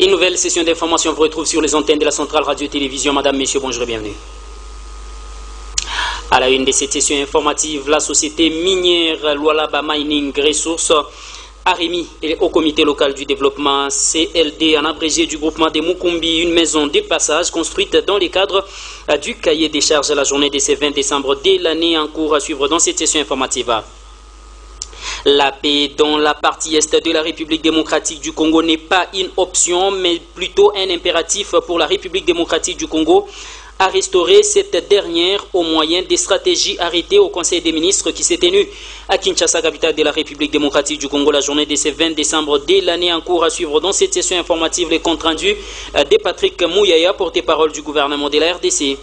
Une nouvelle session d'information vous retrouve sur les antennes de la centrale radio-télévision. Madame, Messieurs, bonjour et bienvenue. À la une de cette session informative, la société minière Lualaba Mining Resources a remis au comité local du développement CLD, en abrégé du groupement de Mukumbi, une maison de passage construite dans le cadre du cahier des charges à la journée de ce 20 décembre de l'année en cours à suivre dans cette session informative. La paix dans la partie est de la République démocratique du Congo n'est pas une option, mais plutôt un impératif pour la République démocratique du Congo à restaurer cette dernière au moyen des stratégies arrêtées au Conseil des ministres qui s'est tenu à Kinshasa, capitale de la République démocratique du Congo, la journée de ce 20 décembre de l'année en cours à suivre dans cette session informative. Les comptes rendus de Patrick Mouyaya, porte-parole du gouvernement de la RDC.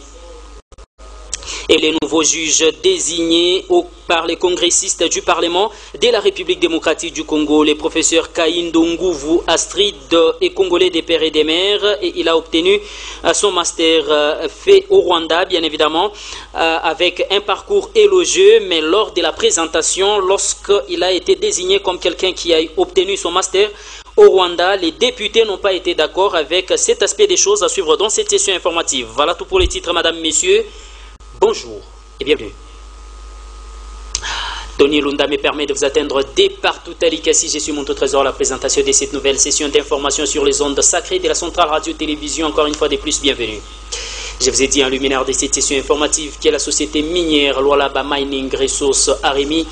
Et les nouveaux juges désignés par les congressistes du Parlement de la République démocratique du Congo, les professeurs Kaindo Nguvu Astrid est congolais des pères et des mères, et il a obtenu son master fait au Rwanda, bien évidemment, avec un parcours élogieux, mais lors de la présentation, lorsqu'il a été désigné comme quelqu'un qui a obtenu son master au Rwanda, les députés n'ont pas été d'accord avec cet aspect des choses à suivre dans cette session informative. Voilà tout pour les titres, mesdames, messieurs. Bonjour et bienvenue. Tony Lunda me permet de vous atteindre dès partout à l'Ikassi. Je suis mon trésor à la présentation de cette nouvelle session d'information sur les ondes sacrées de la centrale radio-télévision. Encore une fois de plus, bienvenue. Je vous ai dit en luminaire de cette session informative que la société minière Lualaba Mining Resources a remis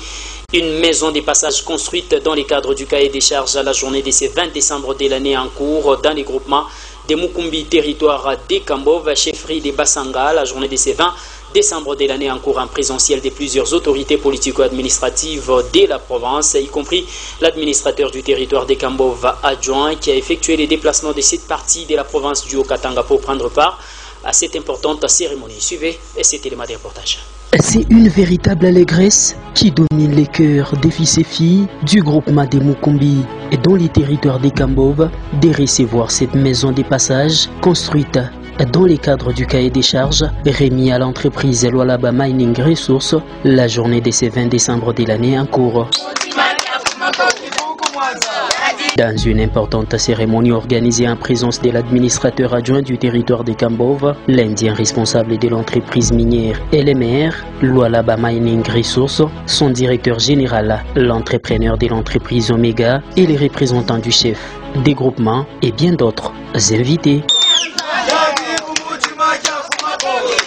une maison de passage construite dans le cadre du cahier des charges à la journée de ce 20 décembre de l'année en cours dans les groupements de Mukumbi, territoire de Kambov, chefferie de Basanga, la journée de ce 20 décembre de l'année en cours en présentiel de plusieurs autorités politico-administratives de la province, y compris l'administrateur du territoire de Kambov adjoint qui a effectué les déplacements de cette partie de la province du Haut-Katanga pour prendre part à cette importante cérémonie. Suivez cet élément de reportage. C'est une véritable allégresse qui domine les cœurs des fils et filles du groupement des Mukumbi et dans les territoires des Kambov de recevoir cette maison de passage construite dans le cadre du cahier des charges remis à l'entreprise Lualaba Mining Resources la journée de ce 20 décembre de l'année en cours. Dans une importante cérémonie organisée en présence de l'administrateur adjoint du territoire de Kambov, l'Indien responsable de l'entreprise minière LMR, Lualaba Mining Resources, son directeur général, l'entrepreneur de l'entreprise Omega et les représentants du chef des groupements et bien d'autres invités.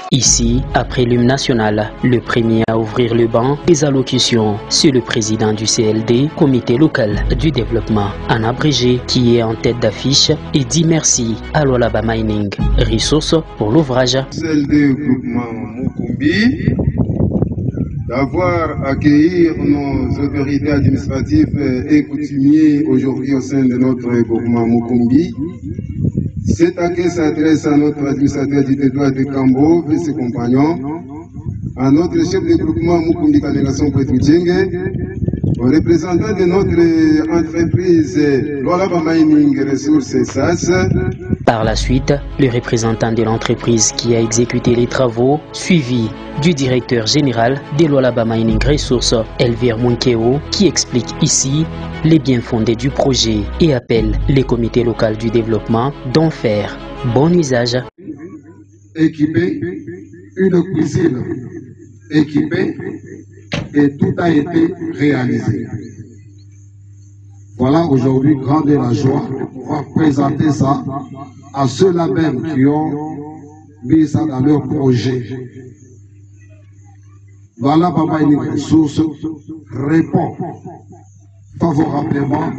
Ici, après l'hymne national, le premier à ouvrir le banc des allocutions, c'est le président du CLD, comité local du développement, en abrégé, qui est en tête d'affiche et dit merci à Lualaba Mining Resources pour l'ouvrage. CLD groupement Mukumbi d'avoir accueilli nos autorités administratives et coutumiers aujourd'hui au sein de notre groupement Mukumbi. Cet accueil s'adresse à notre administrateur du territoire de Kambov et ses compagnons, à notre chef de groupement Mukumbi Kanegation Poetou-Djenge, aux représentants de notre entreprise Lualaba Mining Resources SAS. Par la suite, le représentant de l'entreprise qui a exécuté les travaux, suivi du directeur général de Lualaba Mining Resources, Elvire Munkeo, qui explique ici les bien fondés du projet et appelle les comités locaux du développement d'en faire bon usage. Équipé, une cuisine équipée et tout a été réalisé. Voilà aujourd'hui grande est la joie de pouvoir présenter ça à ceux-là même qui ont mis ça dans leur projet. Voilà, Baba Mining Resources répond favorablement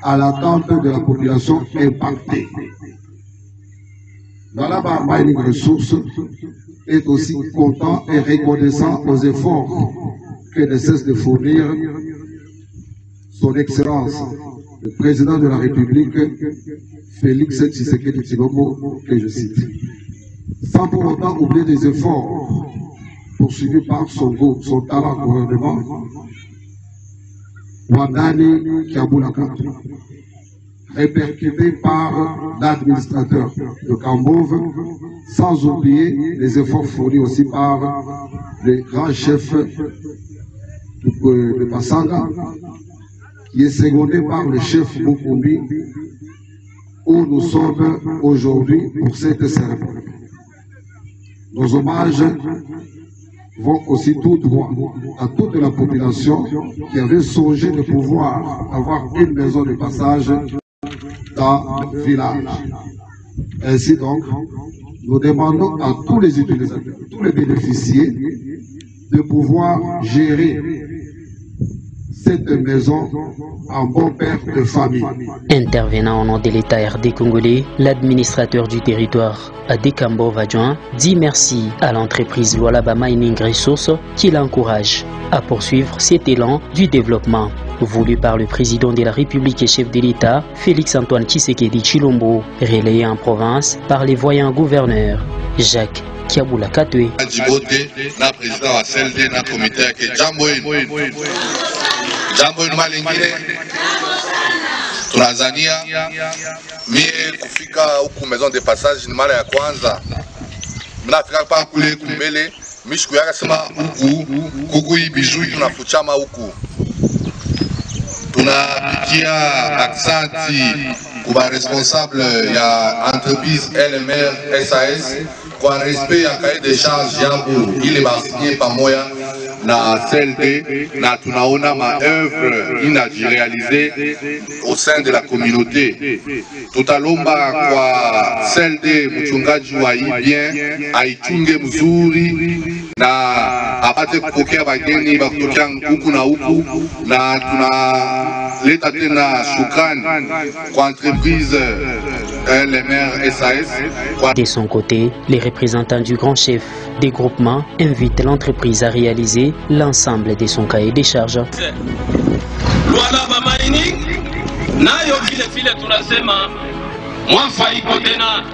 à l'attente de la population impactée. Voilà, Baba Mining Resources est aussi content et reconnaissant aux efforts que ne cesse de fournir son Excellence, le président de la République, Félix Tshisekedi Tshilombo, que je cite. Sans pour autant oublier les efforts poursuivis par son talent gouvernement, Wandani Kiabulaka, répercuté par l'administrateur de Kambov, sans oublier les efforts fournis aussi par les grands chefs de Basanga, qui est secondé par le chef Mukumbi, où nous sommes aujourd'hui pour cette cérémonie. Nos hommages vont aussi tout droit à toute la population qui avait songé de pouvoir avoir une maison de passage dans le village. Ainsi donc, nous demandons à tous les utilisateurs, tous les bénéficiaires, de pouvoir gérer cette maison en bon père de famille. Intervenant au nom de l'État RD congolais, l'administrateur du territoire Ade Kambov adjoint dit merci à l'entreprise Lualaba Mining Resources qui l'encourage à poursuivre cet élan du développement voulu par le président de la République et chef de l'État, Félix-Antoine Tshisekedi Tshilombo, relayé en province par les voyants gouverneurs Jacques Kiabula Katwe. Na président wa CLD na comité yake jambo inu malingine tunazania mie kufika huku maison de passage ni mara ya kwanza. Mnafika pa kule kumbele mishiku yaka sema huku kuku ibijui tunafuchama huku. Tunapikia aksanti kuba responsable ya entreprise LMR SAS kwa respect ya cahier de charge yabo ile basinye pamoja na CLD na tunaona maœuvre inajirealize au sein de la communauté. Tutalomba kwa CLD mchungaji wa hii bien aichunge mzuri na apate kupokea bageni bakutokea huku na huku, na tunaleta tena shukrani kwa entreprise LMR SAS. De son côté, les représentants du grand chef des groupements invitent l'entreprise à réaliser l'ensemble de son cahier des charges. Lualaba Mining nayo vile tunasema mwafa iko tena.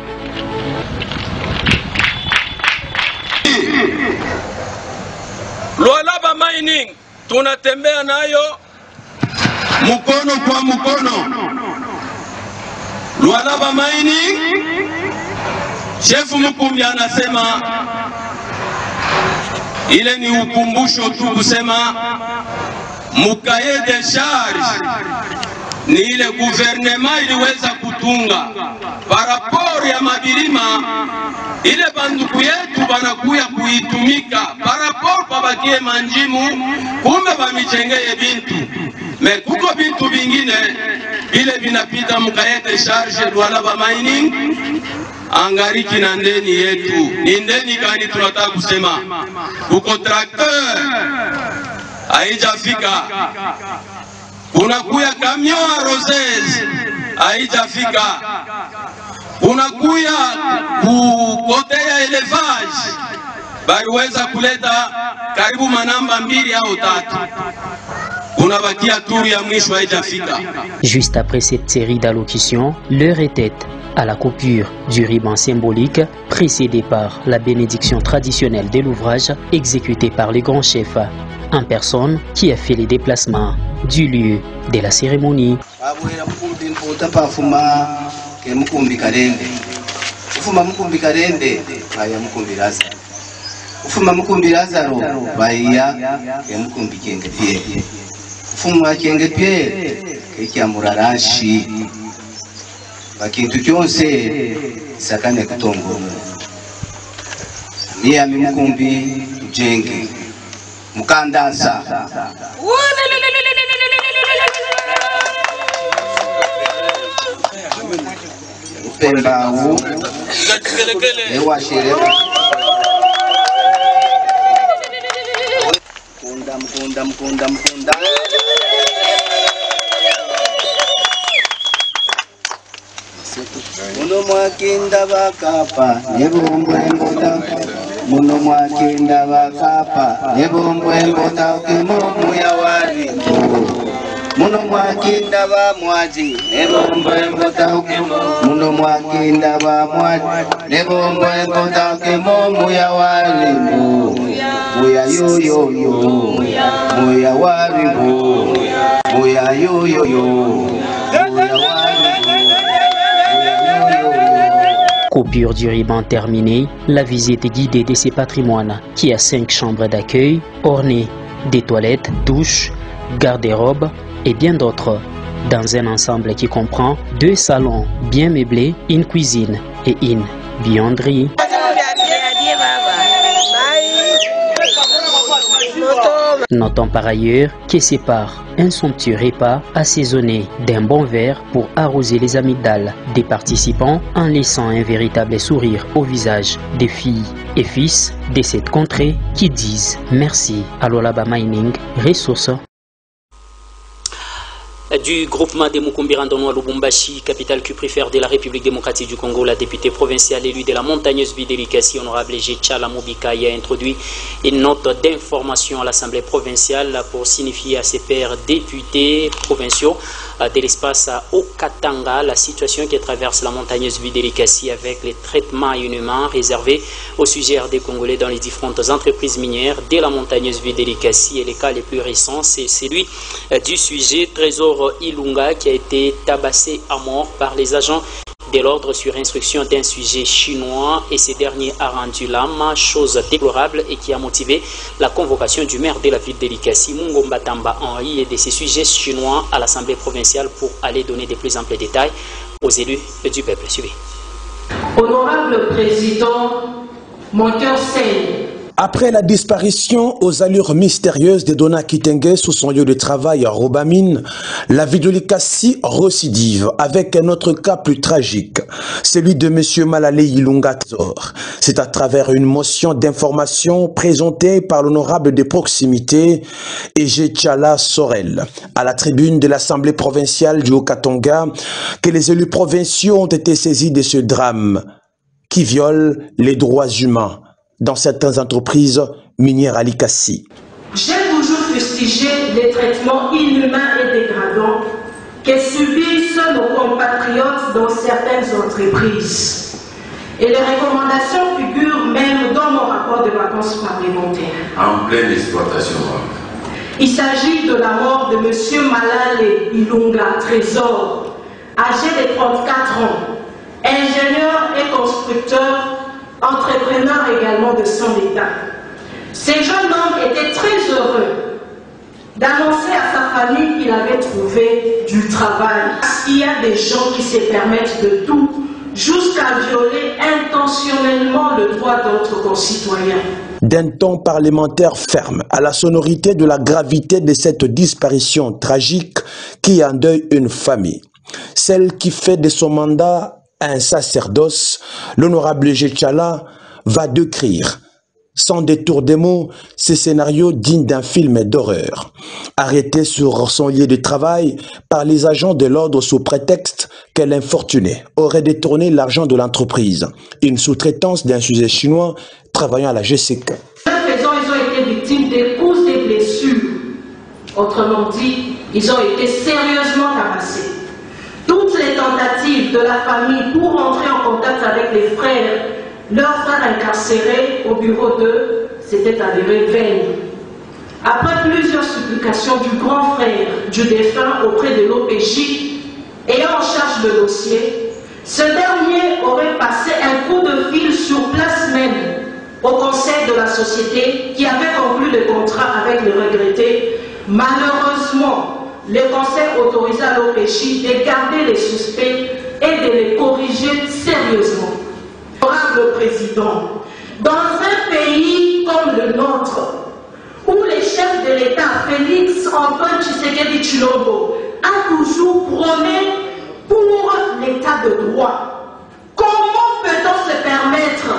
Lualaba Mining tunatembea nayo mkono kwa mkono. Lualaba Mining, Chef Mukumbi anasema ile ni ukumbusho tu kusema mukaye de charge ni ile gouvernement iliweza kutunga paraporo ya mabilima ile banduku yetu banakuya kuitumika paraporo pabakie manjimu kumbe bamichengeye bintu kuko bintu bingine ile binapita mukaye de charge Lualaba Mining angariki na ndeni yetu. Ni ndeni gani tunataka kusema? Uko tracteur haijafika, unakuya camion arroseuse haijafika, unakuya kukote ya elevage baliweza kuleta karibu manamba 2 au 3. Unabakia turu ya mwisho haijafika. Juste après cette série d'allocutions, l'heure était à la coupure du ruban symbolique, précédé par la bénédiction traditionnelle de l'ouvrage exécuté par le grand chef en personne qui a fait les déplacements du lieu de la cérémonie. Bakintu kyonse sakane kutongo Miami Mukumbi Jenge Mukandasa Upembawu Ewa shere Mkunda Muno mwakenda bakapa nebombo embota Muno mwakenda bakapa nebombo embota Ukimomu ya wali Muno mwakenda ba mwaji nebombo embota Ukimomu Muno mwakenda ba mwaji nebombo embota Ukimomu ya wali Muya yo yo yo Muya wali Muya yo yo yo Muya wali. Coupure du ruban terminée, la visite guidée de ces patrimoines qui a 5 chambres d'accueil, ornées des toilettes, douches, garde-robes et bien d'autres dans un ensemble qui comprend 2 salons bien meublés, une cuisine et une buanderie. Notons par ailleurs que sépare un somptueux repas assaisonné d'un bon verre pour arroser les amygdales des participants en laissant un véritable sourire au visage des filles et fils de cette contrée qui disent merci à Lualaba Mining Resources. Du groupement des Mukumbi Randonneau à Lubumbashi, capitale cuprifère de la République démocratique du Congo, la députée provinciale élue de la montagneuse ville d'Elikasi, honorable Tchala Mobika, a introduit une note d'information à l'Assemblée provinciale pour signifier à ses pairs députés provinciaux de l'espace Okatanga la situation qui traverse la montagneuse ville d'Elikasi avec les traitements inhumains réservés aux sujets des Congolais dans les différentes entreprises minières de la montagneuse ville d'Elikasi. Et les cas les plus récents, c'est celui du sujet Trésor Ilunga qui a été tabassé à mort par les agents de l'ordre sur instruction d'un sujet chinois et ce dernier a rendu l'âme, chose déplorable et qui a motivé la convocation du maire de la ville d'Elikasi, Mungomba Tamba Henri, et de ces sujets chinois à l'Assemblée provinciale pour aller donner de plus amples détails aux élus du peuple. Suivez. Honorable Président, mon cœur saigne. Après la disparition aux allures mystérieuses de Donna Kitenge sous son lieu de travail à Robamine, la ville de Likasi récidive avec un autre cas plus tragique, celui de M. Malale Ilunga Tsor. C'est à travers une motion d'information présentée par l'honorable de proximité Tchala Sorel à la tribune de l'Assemblée provinciale du Haut-Katanga que les élus provinciaux ont été saisis de ce drame qui viole les droits humains dans certaines entreprises minières à Likasi. J'ai toujours fustigé les traitements inhumains et dégradants que subissent nos compatriotes dans certaines entreprises. Et les recommandations figurent même dans mon rapport de vacances parlementaires. En pleine exploitation. Il s'agit de la mort de M. Malale Ilunga Trésor, âgé de 34 ans, ingénieur et constructeur, entrepreneur également de son état. Ce jeune homme était très heureux d'annoncer à sa famille qu'il avait trouvé du travail. Il y a des gens qui se permettent de tout jusqu'à violer intentionnellement le droit d'autres concitoyens. D'un ton parlementaire ferme, à la sonorité de la gravité de cette disparition tragique qui endeuille une famille, celle qui fait de son mandat un sacerdoce, l'honorable Tchala va décrire, sans détour des mots, ce scénario digne d'un film d'horreur. Arrêté sur son lieu de travail par les agents de l'ordre sous prétexte que l'infortuné aurait détourné l'argent de l'entreprise, une sous-traitance d'un sujet chinois travaillant à la GCK. Ils ont été victimes des coups, des blessures. Autrement dit, ils ont été sérieusement tabassés. Toutes les tentatives de la famille pour entrer en contact avec les frères, leurs frères incarcérés au bureau 2, s'était avéré vaines. Après plusieurs supplications du grand frère du défunt auprès de l'OPJ ayant en charge le dossier, ce dernier aurait passé un coup de fil sur place même au conseil de la société qui avait conclu le contrat avec le regretté. Malheureusement, le conseil autorisa l'OPJ de garder les suspects et de les corriger sérieusement. Honorable Président, dans un pays comme le nôtre, où le chef de l'État, Félix Antoine Tshisekedi Tshilombo, a toujours prôné pour l'État de droit, comment peut-on se permettre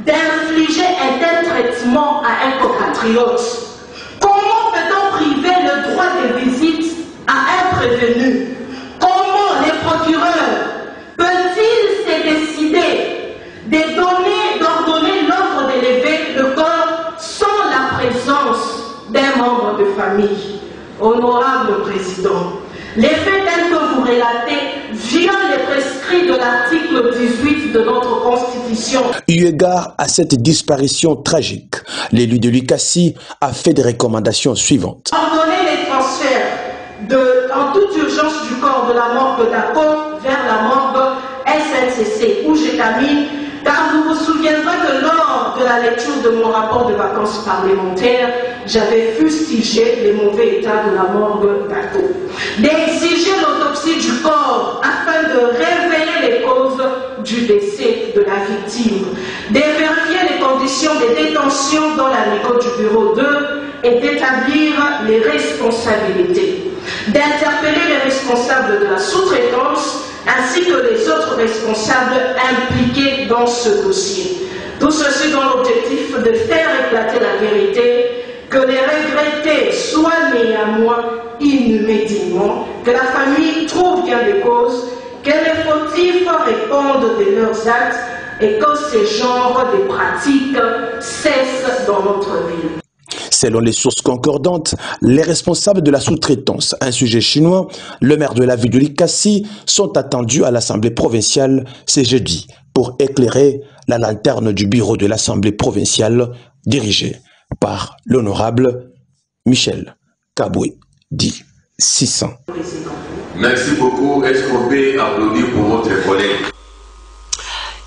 d'infliger un tel traitement à un compatriote? Comment peut-on priver le droit de visite à un prévenu? Comment les procureurs peuvent-ils se décider d'ordonner l'ordre d'élever le corps sans la présence d'un membre de famille? Honorable Président, les faits tels que vous relatez violent les prescrits de l'article 18 de notre Constitution. Eu égard à cette disparition tragique, l'élu de Likasi a fait des recommandations suivantes. Ordonner les transferts en toute urgence du corps de la morgue d'Ako vers la morgue SNCC ou Gétamine, car vous vous souviendrez que lors de la lecture de mon rapport de vacances parlementaires, j'avais fustigé le mauvais état de la morgue d'Ato, d'exiger l'autopsie du corps afin de révéler les causes du décès de la victime, de vérifier les conditions de détention dans l'anneau du bureau 2 et d'établir les responsabilités, d'interpeller les responsables de la sous-traitance ainsi que les autres responsables impliqués dans ce dossier. Tout ceci dans l'objectif de faire éclater la vérité, que les regrettés soient néanmoins immédiatement, que la famille trouve bien des causes, que les fautifs répondent de leurs actes et que ce genre de pratiques cessent dans notre ville. Selon les sources concordantes, les responsables de la sous-traitance, un sujet chinois, le maire de la ville de Likassi, sont attendus à l'Assemblée provinciale ce jeudi pour éclairer la lanterne du bureau de l'Assemblée provinciale dirigée par l'honorable Michel Kaboué, dit 600. Merci beaucoup. Est-ce qu'on peut applaudir pour votre collègue?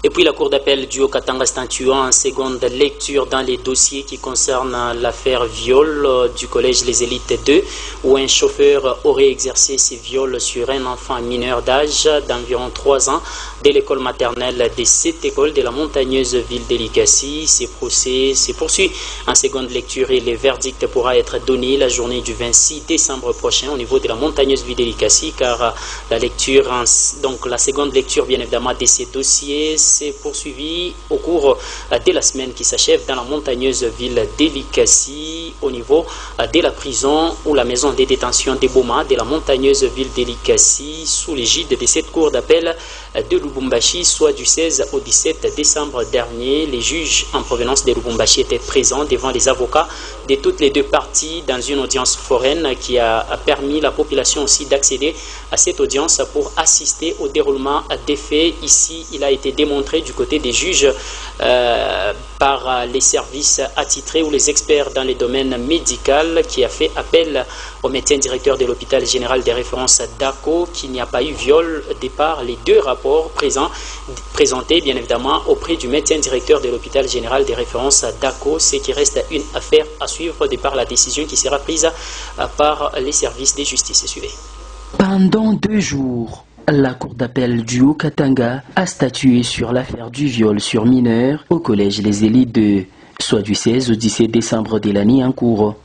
Et puis la Cour d'appel du Haut-Katanga statuant en seconde lecture dans les dossiers qui concernent l'affaire viol du collège Les Élites 2, où un chauffeur aurait exercé ses viols sur un enfant mineur d'âge d'environ 3 ans dès l'école maternelle de cette école de la montagneuse ville de Likassi. Ces procès se poursuivent en seconde lecture et le verdict pourra être donné la journée du 26 décembre prochain au niveau de la montagneuse ville de Likassi, car la seconde lecture bien évidemment de ces dossiers s'est poursuivi au cours de la semaine qui s'achève dans la montagneuse ville d'Elikassi au niveau de la prison ou la maison de détention de Boma de la montagneuse ville d'Elikassi sous l'égide de cette cour d'appel de Lubumbashi, soit du 16 au 17 décembre dernier. Les juges en provenance de Lubumbashi étaient présents devant les avocats de toutes les deux parties dans une audience foraine qui a permis la population aussi d'accéder à cette audience pour assister au déroulement des faits. Ici, il a été démontré du côté des juges par les services attitrés ou les experts dans les domaines médicaux qui a fait appel au médecin directeur de l'hôpital général des références d'Ako qu'il n'y a pas eu viol de par les deux rapports présentés bien évidemment auprès du médecin directeur de l'hôpital général des références d'Ako, ce qui reste une affaire à suivre de par la décision qui sera prise par les services de justice. Suivez. Pendant 2 jours, la Cour d'appel du Haut-Katanga a statué sur l'affaire du viol sur mineur au collège Les Élites 2, soit du 16 au 17 décembre de l'année en cours.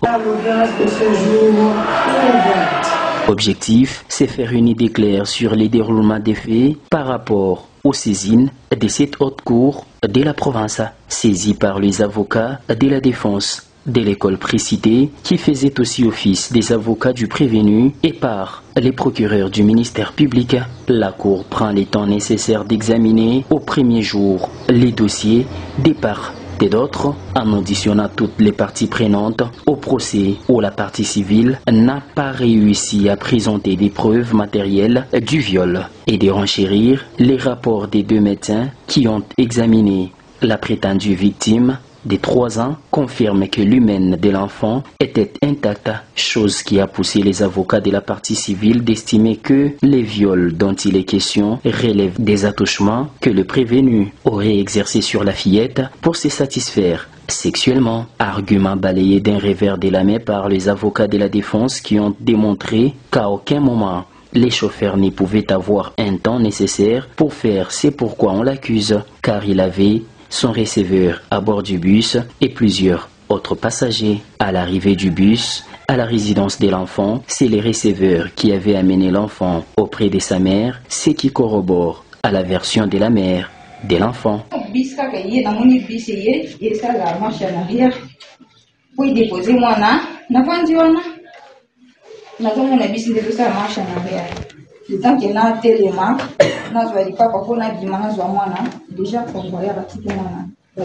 Objectif, c'est faire une idée claire sur les déroulements des faits par rapport aux saisines de cette haute cour de la province, saisie par les avocats de la défense de l'école précitée, qui faisait aussi office des avocats du prévenu, et par les procureurs du ministère public. La Cour prend les temps nécessaires d'examiner au premier jour les dossiers des parts et d'autres, en auditionnant toutes les parties prenantes au procès où la partie civile n'a pas réussi à présenter des preuves matérielles du viol, et de renchérir les rapports des 2 médecins qui ont examiné la prétendue victime de 3 ans confirme que l'hymen de l'enfant était intacte, chose qui a poussé les avocats de la partie civile d'estimer que les viols dont il est question relèvent des attouchements que le prévenu aurait exercés sur la fillette pour se satisfaire sexuellement. Argument balayé d'un revers de la main par les avocats de la défense qui ont démontré qu'à aucun moment les chauffeurs n'y pouvaient avoir un temps nécessaire pour faire ce pourquoi on l'accuse, car il avait son receveur à bord du bus et plusieurs autres passagers. À l'arrivée du bus à la résidence de l'enfant, c'est les receveurs qui avaient amené l'enfant auprès de sa mère, ce qui corrobore à la version de la mère de l'enfant.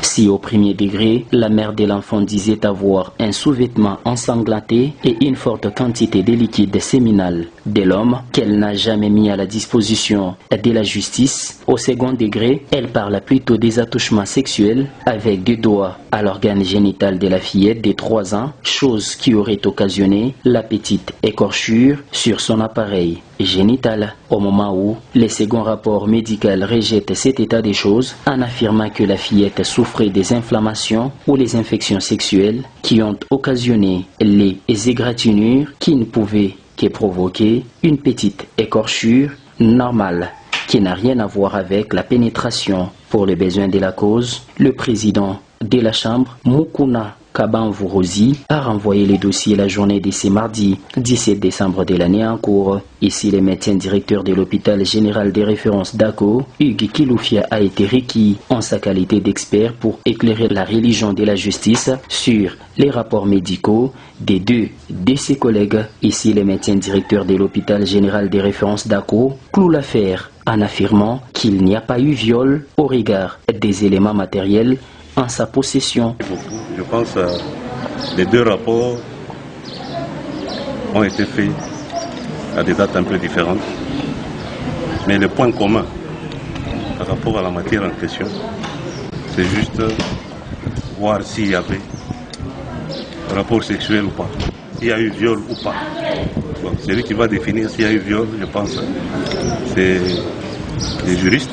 Si au premier degré, la mère de l'enfant disait avoir un sous-vêtement ensanglanté et une forte quantité de liquide séminal de l'homme qu'elle n'a jamais mis à la disposition de la justice, au second degré, elle parle plutôt des attouchements sexuels avec 2 doigts à l'organe génital de la fillette de 3 ans, chose qui aurait occasionné la petite écorchure sur son appareil génitale. Au moment où les seconds rapports médicaux rejettent cet état des choses en affirmant que la fillette souffrait des inflammations ou les infections sexuelles qui ont occasionné les égratignures qui ne pouvaient que provoquer une petite écorchure normale qui n'a rien à voir avec la pénétration. Pour les besoins de la cause, le président de la Chambre, Mukuna Kabanvurosi, a renvoyé les dossiers la journée de ce mardi 17 décembre de l'année en cours. Ici, le médecin directeur de l'hôpital général des références d'Ako, Hugues Kilufia, a été requis en sa qualité d'expert pour éclairer la religion de la justice sur les rapports médicaux des deux de ses collègues. Ici, le médecin directeur de l'hôpital général des références d'Ako cloue l'affaire en affirmant qu'il n'y a pas eu viol au regard des éléments matériels en sa possession. Je pense que les deux rapports ont été faits à des dates un peu différentes. Mais le point commun par rapport à la matière en question, c'est juste voir s'il y avait rapport sexuel ou pas, s'il y a eu viol ou pas. Bon, celui qui va définir s'il y a eu viol, je pense, c'est les juristes.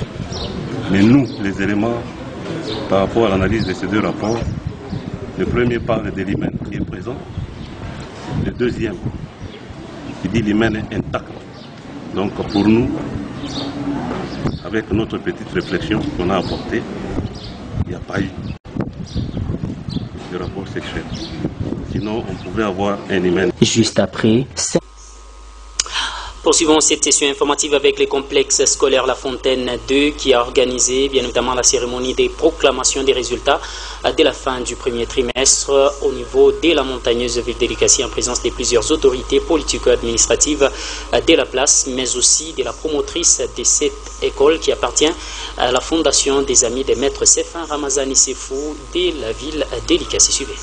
Mais nous, les éléments par rapport à l'analyse de ces deux rapports, le premier parle de l'hymen qui est présent, le deuxième qui dit l'hymen est intact. Donc pour nous, avec notre petite réflexion qu'on a apportée, il n'y a pas eu de rapport sexuel. Sinon, on pouvait avoir un hymen. Juste après, poursuivons cette session informative avec le complexe scolaire La Fontaine 2 qui a organisé bien évidemment la cérémonie des proclamations des résultats de la fin du premier trimestre au niveau de la montagneuse ville d'Elikasi en présence de plusieurs autorités politico-administratives de la place, mais aussi de la promotrice de cette école qui appartient à la Fondation des Amis des Maîtres Sefin Ramazani Sefou de la ville d'Elikasi. Suivez.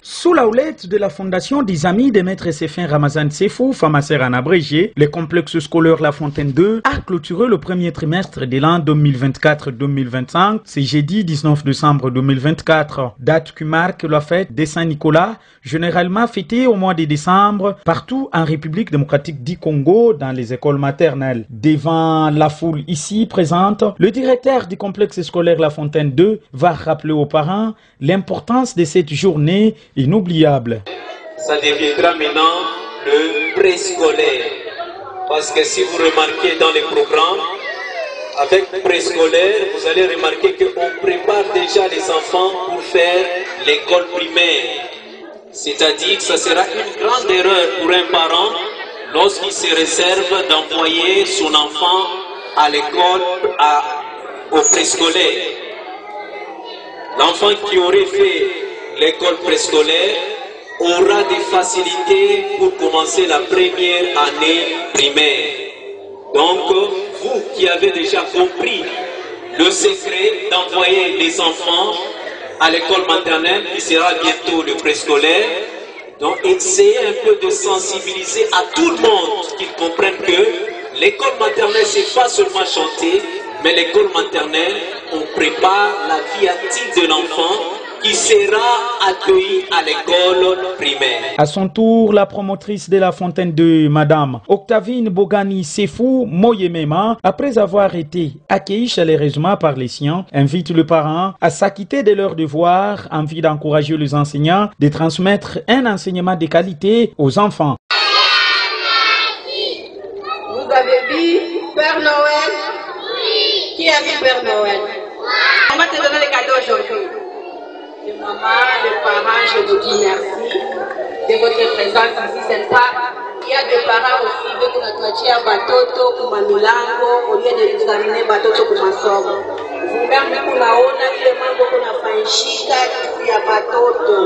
Sous la houlette de la Fondation des Amis des Maîtres Sefin Ramazan Sefou, Famasser en abrégé, le complexe scolaire La Fontaine 2 a clôturé le premier trimestre de l'an 2024-2025, c'est jeudi 19 décembre 2024, date qui marque la fête de Saint-Nicolas, généralement fêtée au mois de décembre partout en République démocratique du Congo dans les écoles maternelles. Devant la foule ici présente, le directeur du complexe scolaire La Fontaine 2 va rappeler aux parents l'importance de cette journée inoubliable. Ça deviendra maintenant le préscolaire. Parce que si vous remarquez dans les programmes, avec préscolaire, vous allez remarquer qu'on prépare déjà les enfants pour faire l'école primaire. C'est-à-dire que ça sera une grande erreur pour un parent lorsqu'il se réserve d'envoyer son enfant à l'école, au préscolaire. L'enfant qui aurait fait l'école préscolaire aura des facilités pour commencer la première année primaire. Donc, vous qui avez déjà compris le secret d'envoyer les enfants à l'école maternelle, qui sera bientôt le préscolaire, donc essayez un peu de sensibiliser à tout le monde qu'ils comprennent que l'école maternelle, c'est pas seulement chanter, mais l'école maternelle, on prépare la vie active de l'enfant qui sera accueilli à l'école primaire. À son tour, la promotrice de La Fontaine de Madame Octavine Bogani Sefou Moyemema, après avoir été accueillie chaleureusement par les siens, invite le parent à s'acquitter de leurs devoirs en vue d'encourager les enseignants de transmettre un enseignement de qualité aux enfants. Vous avez vu Père Noël? Oui. Qui a vu Père Noël? On va te donner les cadeaux aujourd'hui. Et maman, les parents, je vous dis merci de votre présence ici sympa. Il y a des parents aussi qui tunatuachia batoto kuma milango au lieu de examiner batoto kuma somo. Vous-même kunaona ile mambo kunafanyishika juu ya batoto.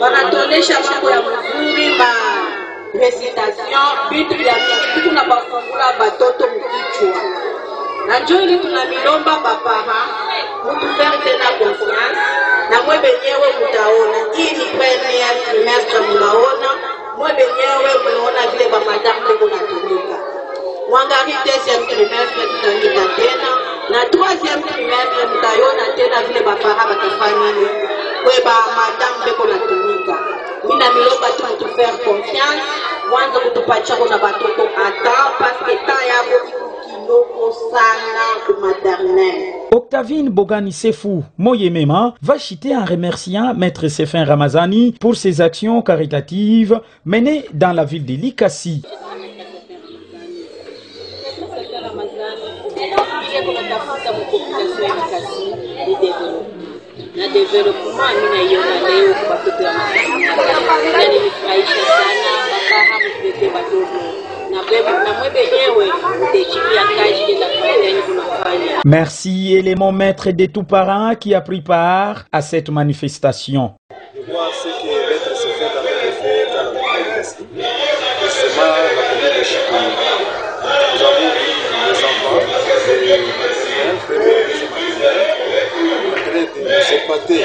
Wanatuonesha mambo ya mzuri ma recitation, vitu vya mingi tunabafungula batoto mkichwa. Na njoo ili tunamilomba papara mutufere tena confiance na mwe benyewe mutaona hii ni premier trimestre mnaona mwe benyewe mnaona vile ba madame kunatumika mwangalie deuxième trimestre tutamika tena na troisième trimestre mtaiona tena vile bapara batafanya nini kweba madame beko na tumika mina miloba tu mutu faire confiance wanza kutupacha kuna batoto ata parce que temps yabo ikukiloko sana ku maternelle. Octavine Bogani Sefou Moyemema va chiter en remerciant Maître Sefin Ramazani pour ses actions caritatives menées dans la ville de Likasi. Na development mina yona leo kwa watoto ya Masai. Nifurahisha sana baba hamupete batoto. Na mwebe yewe ndechilia kazi la fanya kunafanya. Merci élément maître des tout parents qui a pris part à cette manifestation. Moi, ce que Maître Sefin a fait dans la communauté, c'est la commune de Chipoli. Nous avons vu les enfants, un premier de nous épater.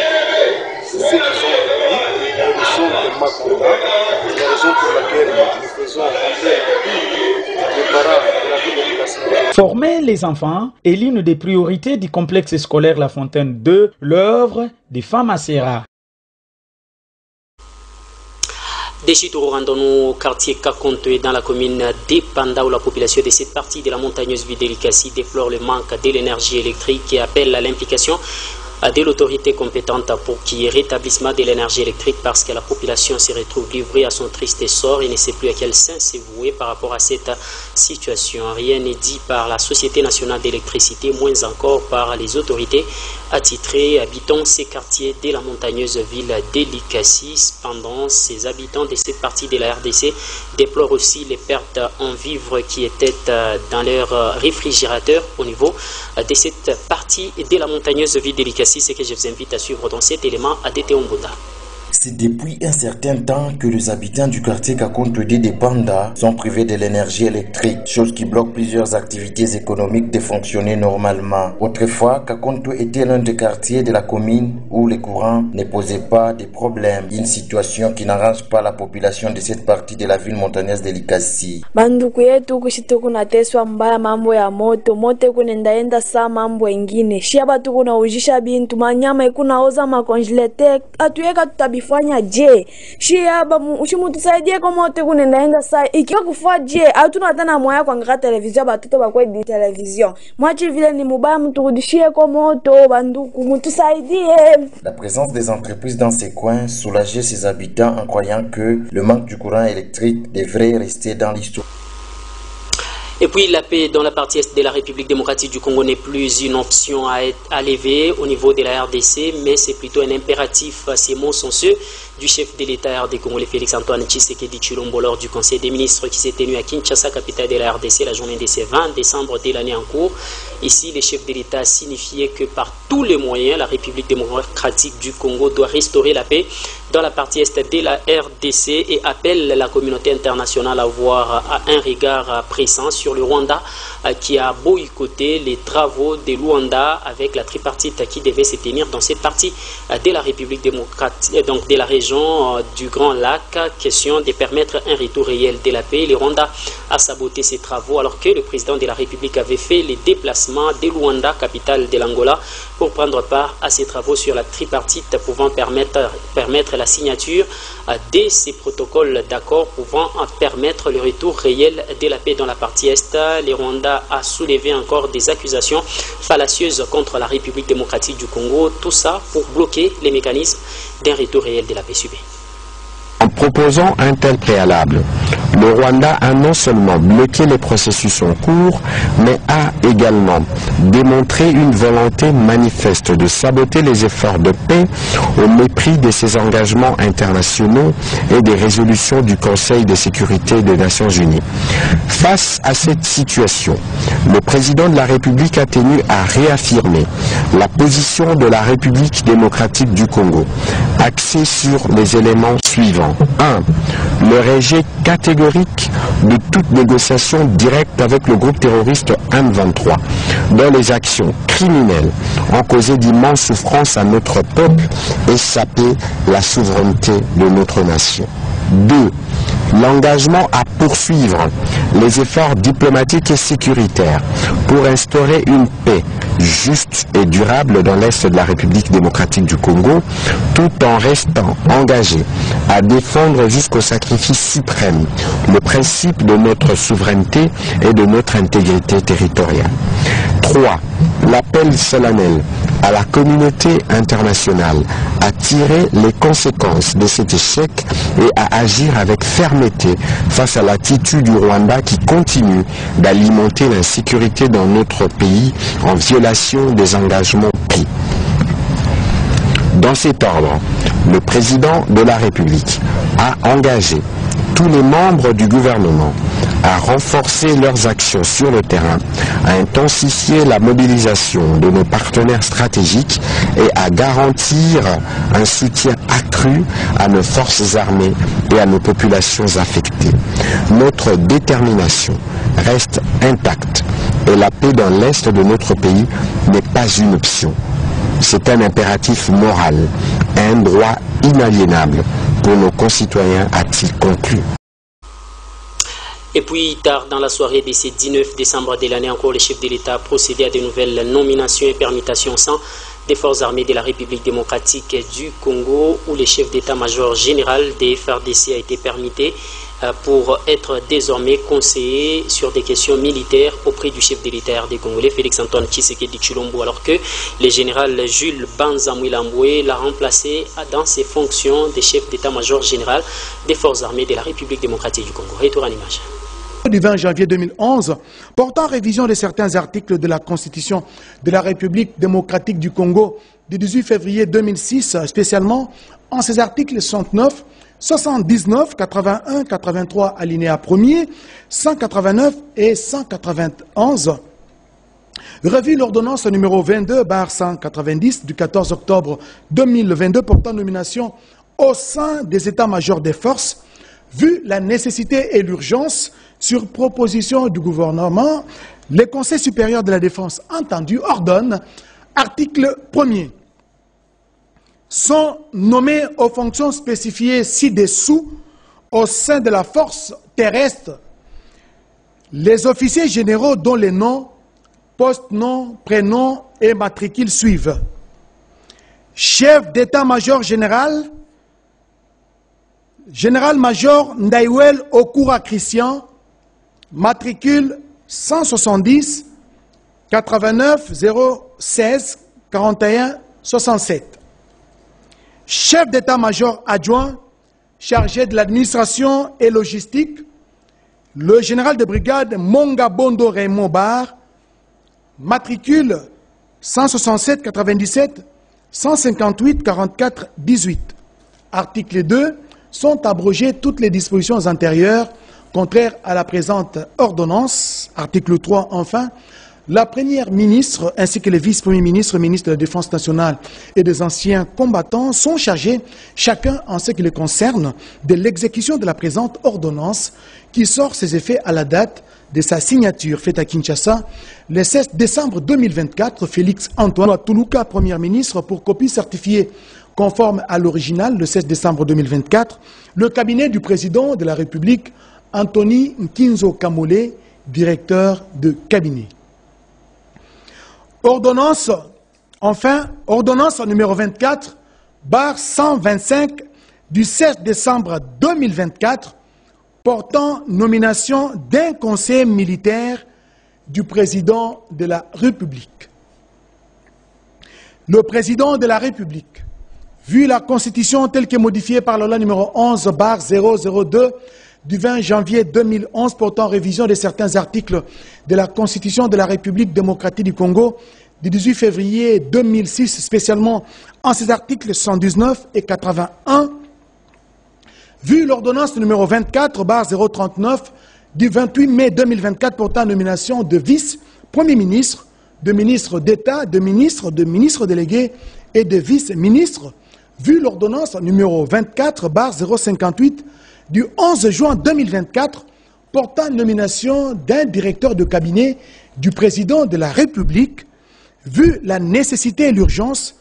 C'est ce qu'ils ont dit. Nous sommes tellement contents. C'est la raison pour laquelle nous faisons appel aux parents de la ville de l'éducation. Former les enfants est l'une des priorités du complexe scolaire La Fontaine 2, l'œuvre des femmes à Serra. Déchitour rendons au quartier Kakonte dans la commune d'Epanda où la population de cette partie de la montagneuse ville de Likasi déplore le manque de l'énergie électrique et appelle à l'implication de l'autorité compétente pour qu'il y ait rétablissement de l'énergie électrique parce que la population se retrouve livrée à son triste sort et ne sait plus à quel sens se vouer par rapport à cette situation. Rien n'est dit par la Société nationale d'électricité, moins encore par les autorités attitrées habitant ces quartiers de la montagneuse ville d'Elikasi. Cependant, ces habitants de cette partie de la RDC déplorent aussi les pertes en vivres qui étaient dans leur réfrigérateur au niveau de cette partie de la montagneuse ville d'Elikasi. C'est ce que je vous invite à suivre dans cet élément à DT Ombunda. C'est depuis un certain temps que les habitants du quartier Kakonte de Panda sont privés de l'énergie électrique, chose qui bloque plusieurs activités économiques de fonctionner normalement. Autrefois, Kakonte était l'un des quartiers de la commune où les courants ne posaient pas de problèmes, une situation qui n'arrange pas la population de cette partie de la ville montagneuse de Likasi. Banduku yetu kushito kunateswa mbaya mambo ya moto, moto kunendaenda saa mambo engine. Shia tu kunaujisha bintu, manyama ikunaoza makonjilete, atueka tutabi fanya je shia usimutusaidie kama wote kunendaenda saa ikiwa kufa je hatuna hata na moyo kuangalia television batoto bakwe di television mwachi vile ni mubaya mturudishie kwa moto banduku mutusaidie. La présence des entreprises dans ces coins soulageait ses habitants en croyant que le manque du courant électrique devrait rester dans l'histoire. Et puis la paix dans la partie est de la République démocratique du Congo n'est plus une option à lever au niveau de la RDC, mais c'est plutôt un impératif. Ces mots sont ceux du chef de l'État RD congolais Félix-Antoine Tshisekedi Tshilombo lors du Conseil des ministres qui s'est tenu à Kinshasa, capitale de la RDC, la journée de ce 20 décembre de l'année en cours. Ici, le chef de l'État a signifié que par tous les moyens, la République démocratique du Congo doit restaurer la paix dans la partie est de la RDC et appelle la communauté internationale à avoir un regard pressant sur le Rwanda qui a boycotté les travaux de Luanda avec la tripartite qui devait se tenir dans cette partie de la République démocratique, donc de la région du Grand Lac. Question de permettre un retour réel de la paix. Le Rwanda a saboté ces travaux alors que le président de la République avait fait les déplacements de Luanda, capitale de l'Angola, pour prendre part à ces travaux sur la tripartite pouvant permettre la signature de ces protocoles d'accord pouvant permettre le retour réel de la paix dans la partie Est. Le Rwanda a soulevé encore des accusations fallacieuses contre la République démocratique du Congo, tout ça pour bloquer les mécanismes d'un retour réel de la paix subie. En proposant un tel préalable, le Rwanda a non seulement bloqué les processus en cours, mais a également démontré une volonté manifeste de saboter les efforts de paix au mépris de ses engagements internationaux et des résolutions du Conseil de sécurité des Nations Unies. Face à cette situation, le président de la République a tenu à réaffirmer la position de la République démocratique du Congo, axée sur les éléments suivants. 1. Le rejet catégorique de toute négociation directe avec le groupe terroriste M23, dont les actions criminelles ont causé d'immenses souffrances à notre peuple et sapé la souveraineté de notre nation. 2. L'engagement à poursuivre les efforts diplomatiques et sécuritaires pour instaurer une paix juste et durable dans l'Est de la République démocratique du Congo, tout en restant engagé à défendre jusqu'au sacrifice suprême le principe de notre souveraineté et de notre intégrité territoriale. 3. L'appel solennel à la communauté internationale à tirer les conséquences de cet échec et à agir avec fermeté face à l'attitude du Rwanda qui continue d'alimenter l'insécurité dans notre pays en violation des engagements pris. Dans cet ordre, le président de la République a engagé tous les membres du gouvernement à renforcer leurs actions sur le terrain, à intensifier la mobilisation de nos partenaires stratégiques et à garantir un soutien accru à nos forces armées et à nos populations affectées. Notre détermination reste intacte et la paix dans l'Est de notre pays n'est pas une option. C'est un impératif moral, un droit inaliénable pour nos concitoyens, a-t-il conclu. Et puis, tard dans la soirée de ce 19 décembre de l'année, encore le chef de l'État a procédé à de nouvelles nominations et permutations au sein des forces armées de la République démocratique du Congo, où le chef d'état-major général des FARDC a été permuté pour être désormais conseiller sur des questions militaires auprès du chef de l'État des Congolais, Félix-Antoine Tshisekedi Tshilombo, alors que le général Jules Banza-Mouilamboué l'a remplacé dans ses fonctions de chef d'état-major général des forces armées de la République démocratique du Congo. Retour en image. Du 20 janvier 2011, portant révision de certains articles de la Constitution de la République démocratique du Congo du 18 février 2006, spécialement en ces articles 69, 79, 81, 83 alinéa 1er, 189 et 191. Revue l'ordonnance numéro 22/190 du 14 octobre 2022 portant nomination au sein des états-majors des forces, vu la nécessité et l'urgence, sur proposition du gouvernement, le Conseil supérieur de la défense entendu ordonne, article 1er, sont nommés aux fonctions spécifiées ci-dessous au sein de la force terrestre les officiers généraux dont les noms, post-noms, prénoms et matricules suivent. Chef d'état-major général, général-major Ndaïwel Okura Christian, matricule 170 89 016 41 67. Chef d'état-major adjoint chargé de l'administration et logistique, le général de brigade Mongabondo Raymond Bar, matricule 167 97 158 44 18. Article 2. Sont abrogées toutes les dispositions antérieures contraires à la présente ordonnance. Article 3, enfin, la première ministre ainsi que les vice-premiers ministres, ministres de la Défense nationale et des anciens combattants sont chargés, chacun en ce qui les concerne, de l'exécution de la présente ordonnance qui sort ses effets à la date de sa signature faite à Kinshasa le 16 décembre 2024. Félix-Antoine Toulouka, Premier ministre, pour copie certifiée conforme à l'original le 16 décembre 2024, le cabinet du président de la République, Anthony Nkinzo Kamole, directeur de cabinet. Ordonnance, enfin, ordonnance numéro 24/125 du 16 décembre 2024 portant nomination d'un conseiller militaire du président de la République. Le président de la République, vu la Constitution telle que modifiée par la loi numéro 11/002 du 20 janvier 2011 portant révision de certains articles de la Constitution de la République démocratique du Congo du 18 février 2006, spécialement en ses articles 119 et 81, vu l'ordonnance numéro 24/039 du 28 mai 2024 portant nomination de vice-premier ministre, de ministre d'État, de ministre délégué et de vice-ministre, vu l'ordonnance numéro 24/058 du 11 juin 2024 portant nomination d'un directeur de cabinet du président de la République, vu la nécessité et l'urgence,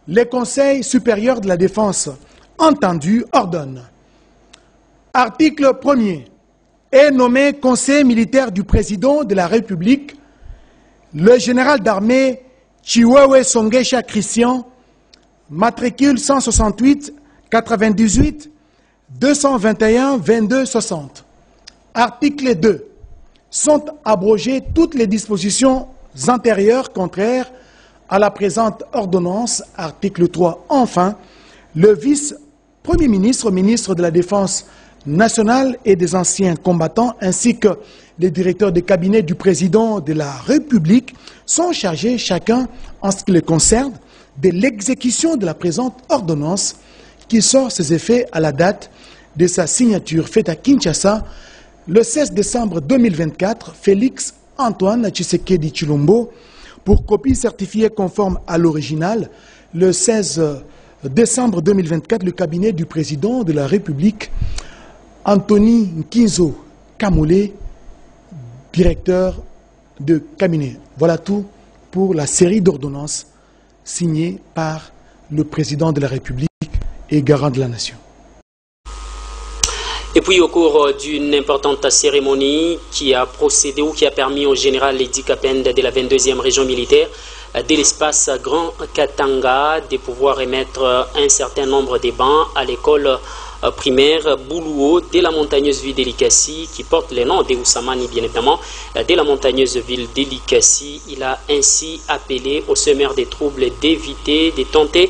le Conseil supérieur de la défense entendu ordonne. Article 1er. est nommé conseiller militaire du président de la République le général d'armée Chiwewe Songesha Christian, matricule 168 98 221 22 60. Article 2. Sont abrogées toutes les dispositions antérieures contraires à la présente ordonnance. Article 3. Enfin, le vice-premier ministre, ministre de la Défense nationale et des anciens combattants, ainsi que les directeurs de cabinet du président de la République sont chargés, chacun en ce qui les concerne, de l'exécution de la présente ordonnance qui sort ses effets à la date de sa signature faite à Kinshasa le 16 décembre 2024, Félix Antoine Tshisekedi Tshilombo, pour copie certifiée conforme à l'original, le 16 décembre 2024, le cabinet du président de la République, Anthony Nkinzo Kamole, directeur de cabinet. Voilà tout pour la série d'ordonnances signées par le président de la République et garant de la nation. Et puis au cours d'une importante cérémonie qui a procédé ou qui a permis au général Edi Kapenda de la 22e région militaire de l'espace Grand Katanga de pouvoir émettre un certain nombre de bancs à l'école primaire Boulouo de la montagneuse ville d'Elikassi qui porte le nom de Oussamani bien évidemment de la montagneuse ville d'Elikassi. Il a ainsi appelé aux semeurs des troubles d'éviter, de tenter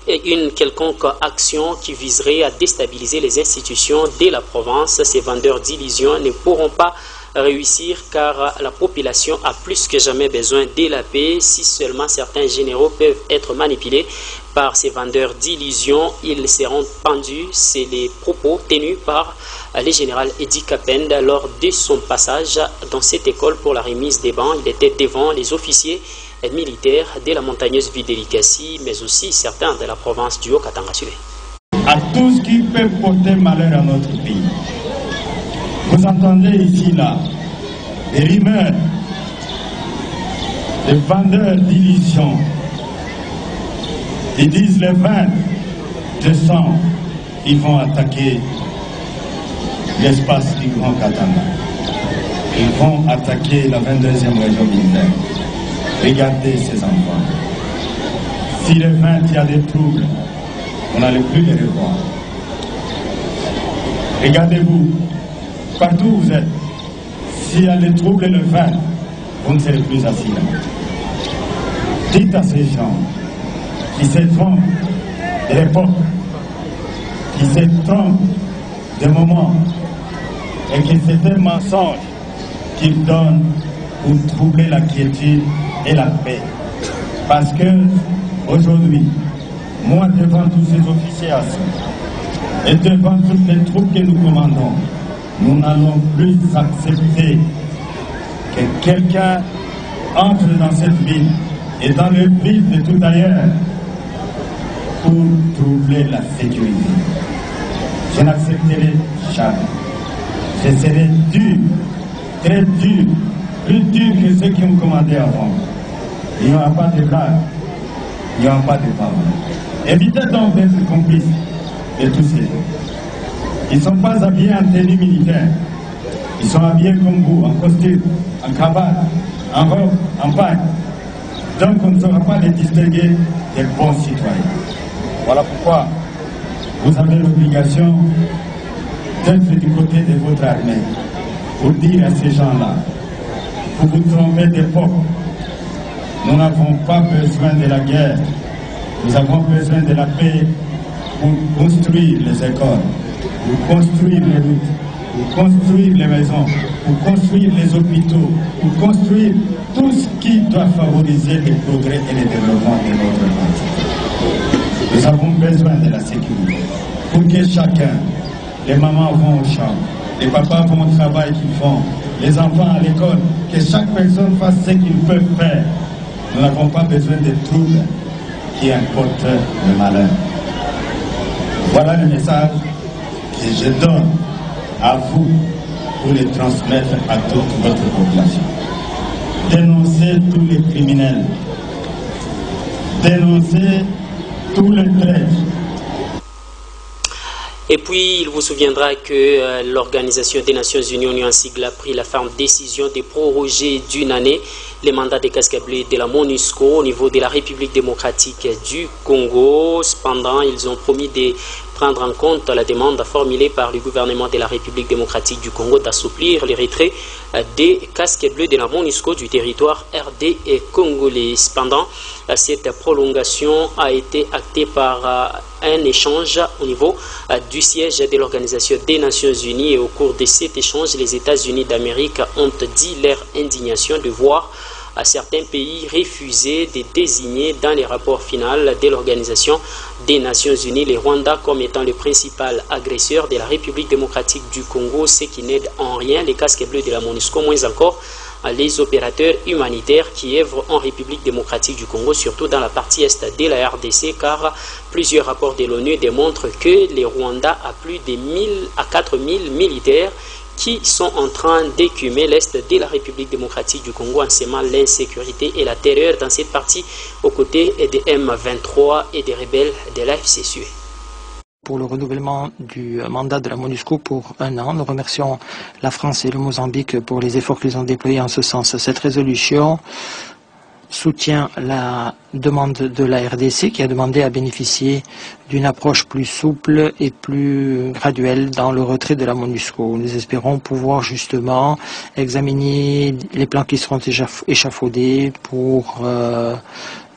une quelconque action qui viserait à déstabiliser les institutions de la province. Ces vendeurs d'illusions ne pourront pas réussir car la population a plus que jamais besoin de la paix. Si seulement certains généraux peuvent être manipulés par ces vendeurs d'illusions, ils seront pendus. C'est les propos tenus par le général Edi Kapenda lors de son passage dans cette école pour la remise des bancs. Il était devant les officiers militaires de la montagneuse ville d'Elikassi, mais aussi certains de la province du Haut-Katanga. À tout ce qui peut porter malheur à notre pays. Vous entendez ici, là, des rumeurs, des vendeurs d'illusions. Ils disent le 20 décembre, ils vont attaquer l'espace du Grand Katanga. Ils vont attaquer la 22e région militaire. Regardez ces enfants. Si le 20 il y a des troubles, on n'allait plus les revoir. Regardez-vous, partout où vous êtes, s'il y a des troubles le 20, vous ne serez plus assis là. Dites à ces gens qui se trompent de l'époque, qui se trompent des moments, et que c'est un mensonge qu'ils donnent pour troubler la quiétude et la paix. Parce que aujourd'hui, moi devant tous ces officiers assis et devant toutes les troupes que nous commandons, nous n'allons plus accepter que quelqu'un entre dans cette ville et dans le vide de tout ailleurs pour troubler la sécurité. Je n'accepterai jamais. Je serai dur, très dur, plus dur que ceux qui ont commandé avant. Il n'y aura pas de blague, il n'y aura pas de parole. Évitez donc d'être complices de tous ces gens. Ils ne sont pas habillés en tenue militaire. Ils sont habillés comme vous, en costume, en cravate, en robe, en paille. Donc on ne saura pas les distinguer des bons citoyens. Voilà pourquoi vous avez l'obligation d'être du côté de votre armée pour dire à ces gens-là, vous vous trompez d'époque. Nous n'avons pas besoin de la guerre. Nous avons besoin de la paix pour construire les écoles, pour construire les routes, pour construire les maisons, pour construire les hôpitaux, pour construire tout ce qui doit favoriser le progrès et le développement de notre pays. Nous avons besoin de la sécurité pour que chacun, les mamans vont au champ, les papas vont au travail qu'ils font, les enfants à l'école, que chaque personne fasse ce qu'il peut faire. Nous n'avons pas besoin de troubles qui importent le malheur. Voilà le message que je donne à vous pour le transmettre à toute votre population. Dénoncez tous les criminels. Dénoncez tous les traîtres. Et puis, il vous souviendra que l'Organisation des Nations Unies en sigle a pris la ferme décision de proroger d'une année les mandats des casques bleus de la MONUSCO au niveau de la République démocratique du Congo. Cependant, ils ont promis de prendre en compte la demande formulée par le gouvernement de la République démocratique du Congo d'assouplir les retraits des casques bleus de la MONUSCO du territoire RD et congolais. Cependant, cette prolongation a été actée par un échange au niveau du siège de l'Organisation des Nations Unies, et au cours de cet échange, les États-Unis d'Amérique ont dit leur indignation de voir à certains pays refuser de désigner dans les rapports finaux de l'Organisation des Nations Unies le Rwanda comme étant le principal agresseur de la République démocratique du Congo, ce qui n'aide en rien les casques bleus de la MONUSCO, moins encore les opérateurs humanitaires qui œuvrent en République démocratique du Congo, surtout dans la partie est de la RDC, car plusieurs rapports de l'ONU démontrent que le Rwanda a plus de 1000 à 4000 militaires qui sont en train d'écumer l'Est de la République démocratique du Congo en sémant l'insécurité et la terreur dans cette partie aux côtés des M23 et des rebelles de l'AFCSUE. Pour le renouvellement du mandat de la MONUSCO pour 1 an, nous remercions la France et le Mozambique pour les efforts qu'ils ont déployés en ce sens. Cette résolution soutient la demande de la RDC qui a demandé à bénéficier d'une approche plus souple et plus graduelle dans le retrait de la MONUSCO. Nous espérons pouvoir justement examiner les plans qui seront échafaudés pour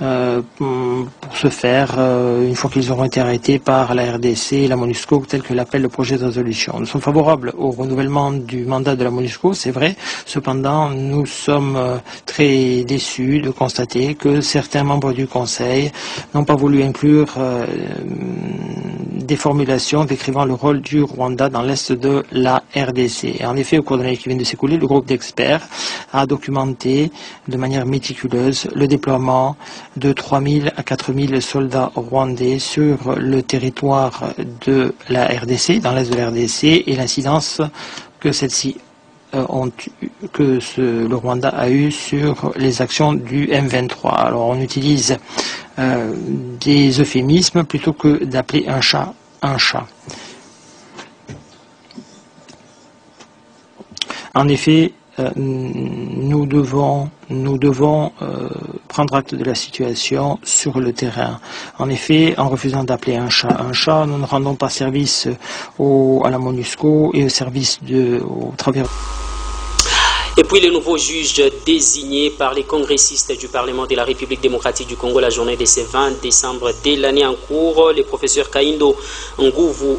ce faire, une fois qu'ils auront été arrêtés par la RDC et la MONUSCO, tel que l'appelle le projet de résolution. Nous sommes favorables au renouvellement du mandat de la MONUSCO, c'est vrai. Cependant, nous sommes très déçus de constater que certains membres du Conseil n'ont pas voulu inclure des formulations décrivant le rôle du Rwanda dans l'est de la RDC. Et en effet, au cours de l'année qui vient de s'écouler, le groupe d'experts a documenté de manière méticuleuse le déploiement de 3000 à 4000 soldats rwandais sur le territoire de la RDC, dans l'est de la RDC, et l'incidence que celle-ci le Rwanda a eu sur les actions du M23. Alors on utilise des euphémismes plutôt que d'appeler un chat un chat. En effet, nous devons prendre acte de la situation sur le terrain. En effet, en refusant d'appeler un chat, nous ne rendons pas service à la MONUSCO et au service au travers. Et puis le nouveau juge désigné par les congressistes du Parlement de la République démocratique du Congo la journée de ce 20 décembre de l'année en cours, le professeur Kaindo Nguvu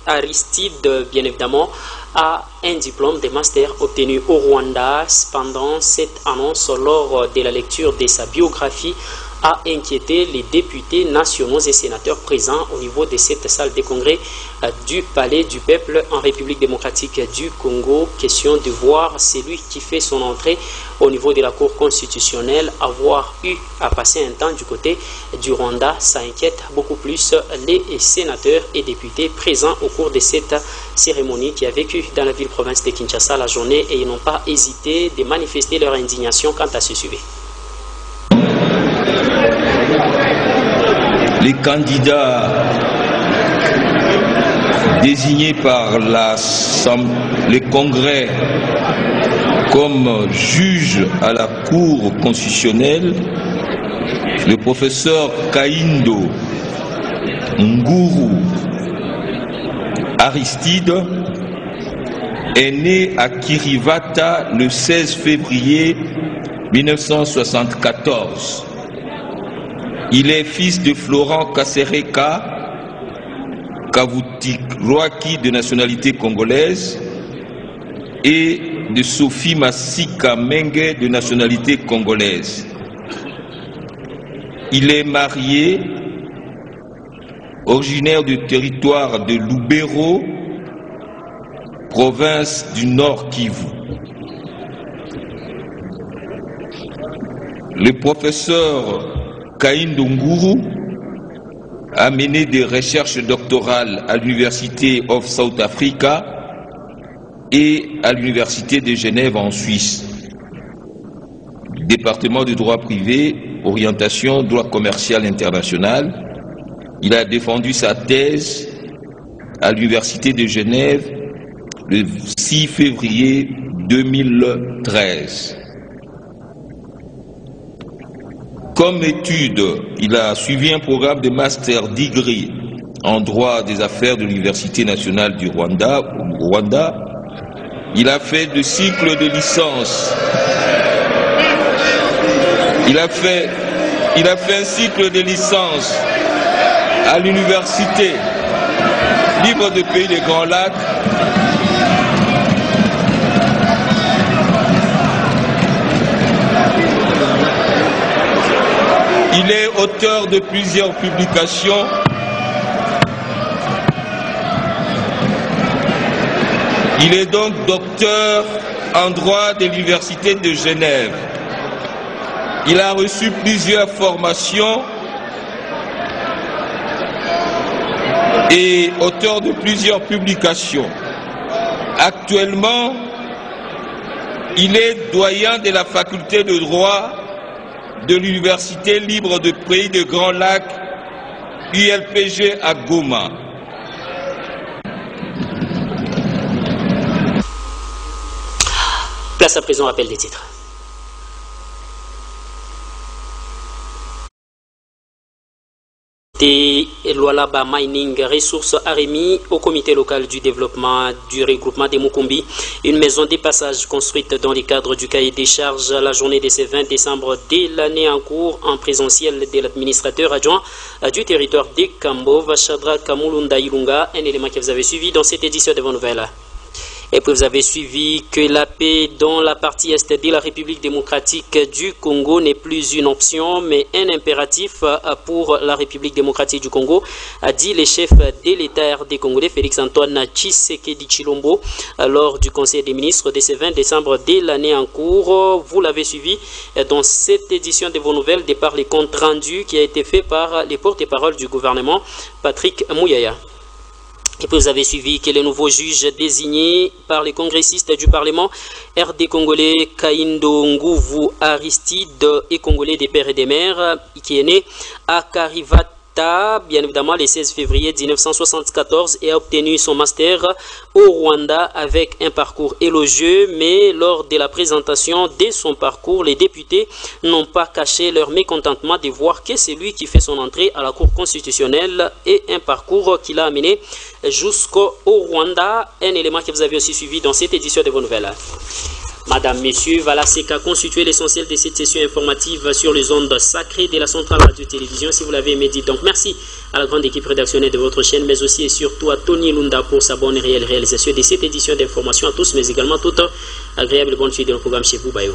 Aristide, bien évidemment, a un diplôme de master obtenu au Rwanda. Cependant, cette annonce lors de la lecture de sa biographie a inquiété les députés nationaux et sénateurs présents au niveau de cette salle de congrès du Palais du Peuple en République démocratique du Congo. Question de voir celui qui fait son entrée au niveau de la Cour constitutionnelle avoir eu à passer un temps du côté du Rwanda. Ça inquiète beaucoup plus les sénateurs et députés présents au cours de cette cérémonie qui a vécu dans la ville-province de Kinshasa la journée, et ils n'ont pas hésité de manifester leur indignation quant à ce sujet. Les candidats désignés par le Congrès comme juge à la Cour constitutionnelle, le professeur Kaindo Nguvu Aristide est né à Kirivata le 16 février 1974. Il est fils de Florent Kasereka Kavutikroaki de nationalité congolaise et de Sophie Masika Menge de nationalité congolaise. Il est marié, originaire du territoire de Lubero, province du Nord Kivu. Le professeur Kaindo Nguvu a mené des recherches doctorales à l'Université of South Africa et à l'Université de Genève en Suisse. Département de droit privé, orientation, droit commercial international. Il a défendu sa thèse à l'Université de Genève le 6 février 2013. Comme étude, il a suivi un programme de Master Degree en droit des affaires de l'Université nationale du Rwanda, au Rwanda. Il a fait le cycle de licence. Il a fait un cycle de licence à l'Université libre de Pays des Grands Lacs. Il est auteur de plusieurs publications. Il est donc docteur en droit de l'Université de Genève. Il a reçu plusieurs formations et auteur de plusieurs publications. Actuellement, il est doyen de la faculté de droit de l'Université libre de Pays de Grands Lacs, ULPG à Goma. Place à présent, rappel des titres. Lualaba Mining Ressources a remis au comité local du développement du regroupement des Mukumbi une maison de passage construite dans le cadre du cahier des charges la journée de ce 20 décembre de l'année en cours en présentiel de l'administrateur adjoint du territoire de Kambova, Chadra Kamulunda Ilunga, un élément que vous avez suivi dans cette édition de vos nouvelles. Et puis vous avez suivi que la paix dans la partie est de la République démocratique du Congo n'est plus une option, mais un impératif pour la République démocratique du Congo, a dit le chef de l'État RD congolais, Félix-Antoine Tshisekedi Tshilombo, lors du Conseil des ministres de ce 20 décembre de l'année en cours. Vous l'avez suivi dans cette édition de vos nouvelles, de par les comptes rendus qui a été fait par les porte-parole du gouvernement, Patrick Mouyaya. Et puis vous avez suivi que le nouveau juge désigné par les congressistes du Parlement RD congolais Kaindo Nguvu Aristide et congolais des pères et des mères, qui est né à Karivata, bien évidemment le 16 février 1974, et a obtenu son master au Rwanda avec un parcours élogieux, mais lors de la présentation de son parcours, les députés n'ont pas caché leur mécontentement de voir que c'est lui qui fait son entrée à la Cour constitutionnelle et un parcours qui l'a amené jusqu'au Rwanda, un élément que vous avez aussi suivi dans cette édition de vos nouvelles. Madame, Messieurs, voilà ce qu'a constitué l'essentiel de cette session informative sur les ondes sacrées de la Centrale Radio-Télévision. Si vous l'avez aimé, dites donc merci à la grande équipe rédactionnelle de votre chaîne, mais aussi et surtout à Tony Lunda pour sa bonne et réelle réalisation de cette édition d'information à tous, mais également toute agréable bonne suite de nos programmes chez vous. Bye.